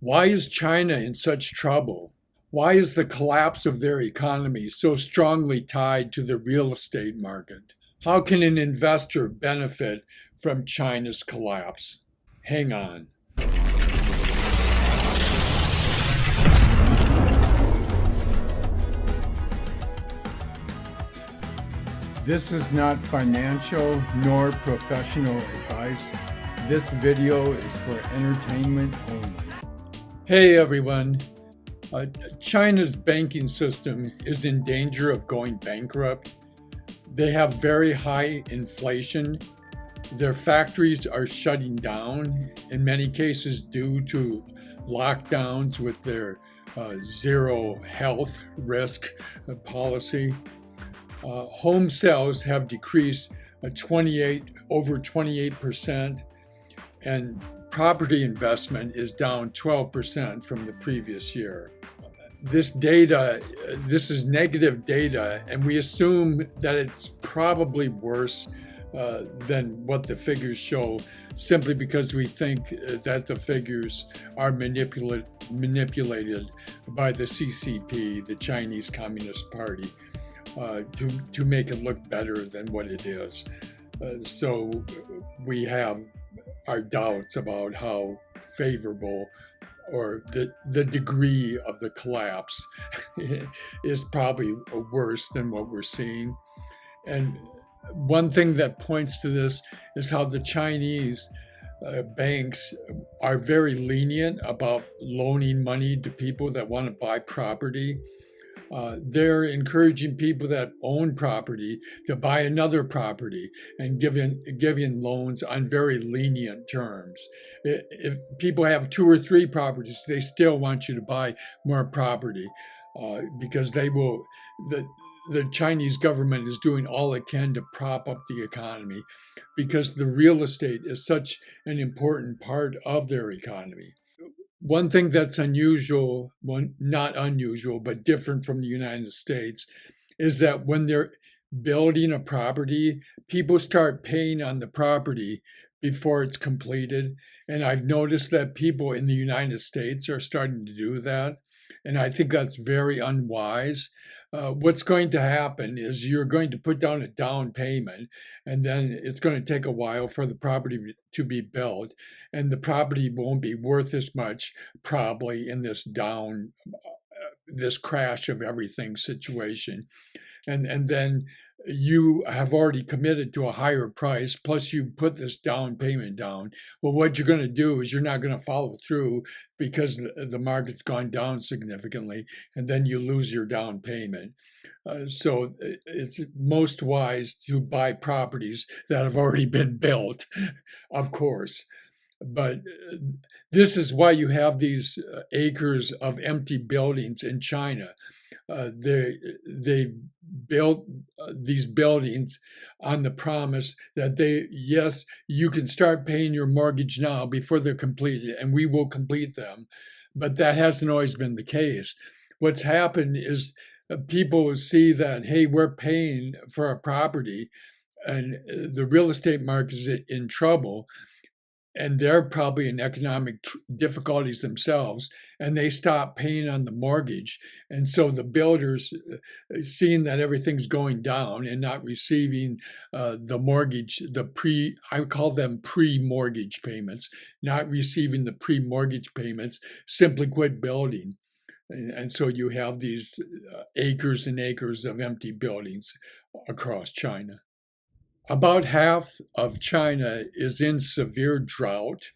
Why is China in such trouble? Why is the collapse of their economy so strongly tied to the real estate market? How can an investor benefit from China's collapse? Hang on. This is not financial nor professional advice. This video is for entertainment only. Hey everyone. China's banking system is in danger of going bankrupt. They have very high inflation. Their factories are shutting down, in many cases due to lockdowns with their zero health risk policy. Home sales have decreased over 28%, and property investment is down 12% from the previous year. This is negative data, and we assume that it's probably worse than what the figures show, simply because we think that the figures are manipulated by the CCP, the Chinese Communist Party, to make it look better than what it is. So we have our doubts about how favorable or the degree of the collapse is probably worse than what we're seeing. And one thing that points to this is how the Chinese banks are very lenient about loaning money to people that want to buy property. They're encouraging people that own property to buy another property and giving loans on very lenient terms. If people have 2 or 3 properties, they still want you to buy more property because the Chinese government is doing all it can to prop up the economy because the real estate is such an important part of their economy. One thing that's unusual, not unusual, but different from the United States, is that when they're building a property, people start paying on the property before it's completed. And I've noticed that people in the United States are starting to do that. And I think that's very unwise. What's going to happen is you're going to put down a down payment, and then it's going to take a while for the property to be built, and the property won't be worth as much probably in this crash of everything situation. And then you have already committed to a higher price, plus you put this down payment down. Well, what you're going to do is you're not going to follow through because the market's gone down significantly, and then you lose your down payment. So it's most wise to buy properties that have already been built, of course. But this is why you have these acres of empty buildings in China. They built these buildings on the promise that yes, you can start paying your mortgage now before they're completed, and we will complete them. But that hasn't always been the case. What's happened is people see that, hey, we're paying for a property, and the real estate market is in trouble, and they're probably in economic difficulties themselves, and they stop paying on the mortgage. And so the builders, seeing that everything's going down and not receiving the mortgage, I call them pre-mortgage payments, not receiving the pre-mortgage payments, simply quit building. And so you have these acres and acres of empty buildings across China. About half of China is in severe drought,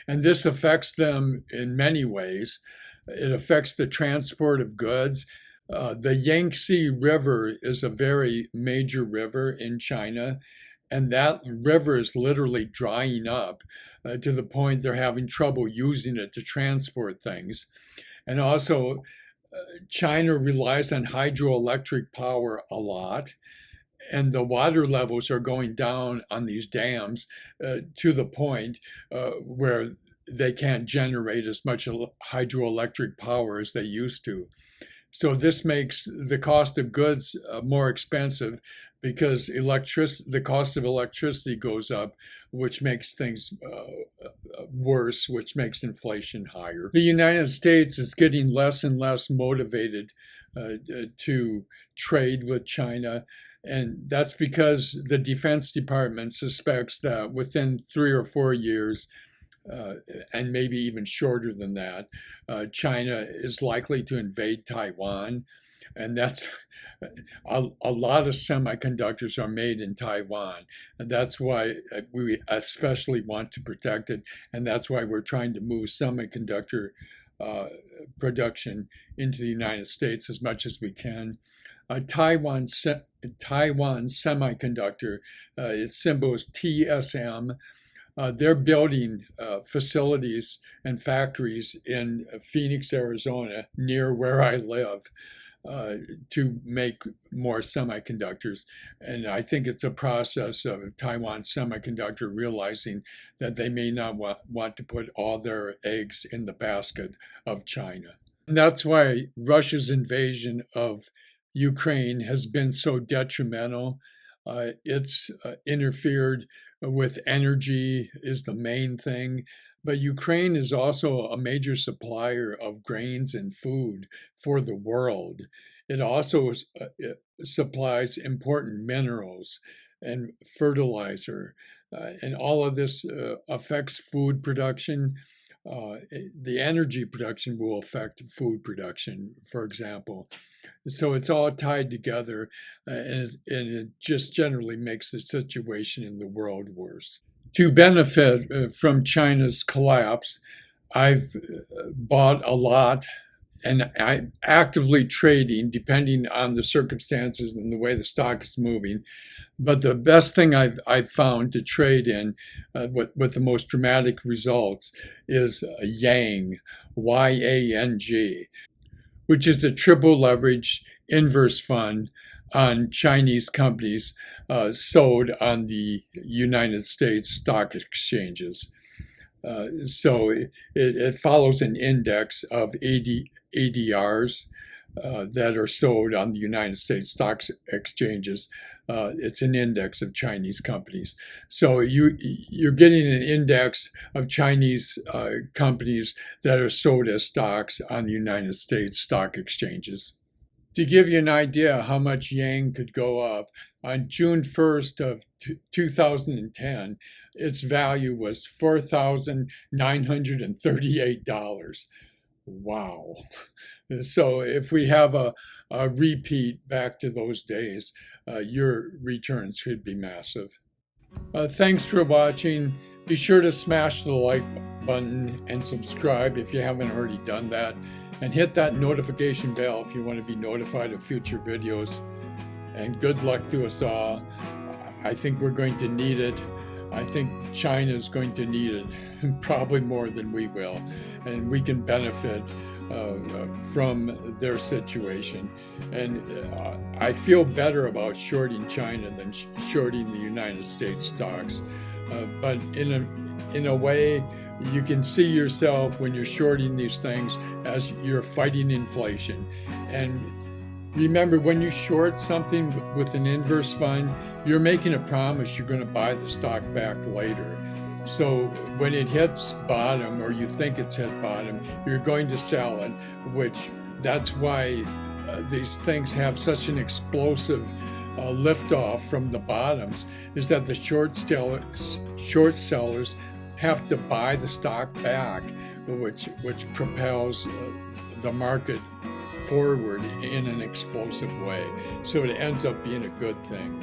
and this affects them in many ways. It affects the transport of goods. The Yangtze River is a very major river in China, and that river is literally drying up to the point they're having trouble using it to transport things. And also, China relies on hydroelectric power a lot. And the water levels are going down on these dams to the point where they can't generate as much hydroelectric power as they used to. So this makes the cost of goods more expensive because the cost of electricity goes up, which makes things worse, which makes inflation higher. The United States is getting less and less motivated to trade with China. And that's because the Defense Department suspects that within 3 or 4 years, and maybe even shorter than that, China is likely to invade Taiwan. And that's a lot of semiconductors are made in Taiwan. And that's why we especially want to protect it. And that's why we're trying to move semiconductor production into the United States as much as we can. Taiwan Semiconductor, its symbol is TSM. They're building facilities and factories in Phoenix, Arizona, near where I live, to make more semiconductors. And I think it's a process of Taiwan Semiconductor realizing that they may not want to put all their eggs in the basket of China. And that's why Russia's invasion of Ukraine has been so detrimental. It's interfered with energy is the main thing. But Ukraine is also a major supplier of grains and food for the world. It also supplies important minerals and fertilizer. And all of this affects food production. The energy production will affect food production, for example. So it's all tied together, and it just generally makes the situation in the world worse. To benefit from China's collapse, I've bought a lot and I'm actively trading depending on the circumstances and the way the stock is moving. But the best thing I've found to trade in with the most dramatic results is Yang, YANG, which is a triple leverage inverse fund on Chinese companies sold on the United States stock exchanges. So it follows an index of ADRs that are sold on the United States stock exchanges. It's an index of Chinese companies. So you're getting an index of Chinese companies that are sold as stocks on the United States stock exchanges. To give you an idea how much Yang could go up, on June 1st of 2010, its value was $4,938. Wow. So if we have a repeat back to those days, your returns should be massive. Thanks for watching. Be sure to smash the like button and subscribe if you haven't already done that. And hit that notification bell if you want to be notified of future videos. And good luck to us all. I think we're going to need it. I think China is going to need it, probably more than we will. And we can benefit from their situation. And I feel better about shorting China than shorting the United States stocks. But in a way, you can see yourself when you're shorting these things as you're fighting inflation. And remember, when you short something with an inverse fund, you're making a promise you're going to buy the stock back later. So when it hits bottom, or you think it's hit bottom, you're going to sell it, which that's why these things have such an explosive liftoff from the bottoms, is that the short sellers have to buy the stock back, which propels the market forward in an explosive way. So it ends up being a good thing.